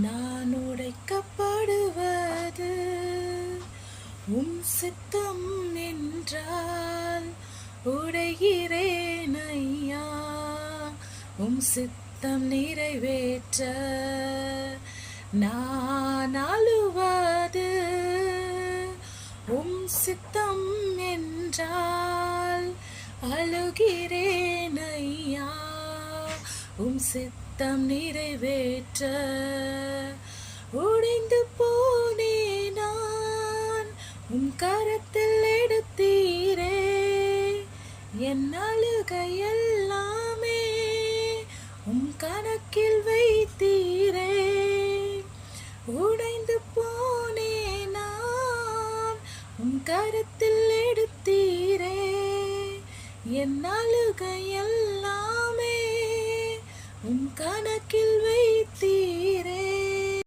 நான் உடைக்கப்படுவது உம் சித்தம் என்றால் உடைகிறேன் ஐயா. உம் சித்தம் நிறைவேற்ற நான் அழுவது உம் சித்தம் என்றால் அழுகிறேன் ஐயா. உம் சித்தம் நிறைவேற்ற உடைந்து போனே நான் உம் கரத்தில் எடுத்தீரே. என் அழுகை எல்லாமே உம் கணக்கில் வைத்தீரே.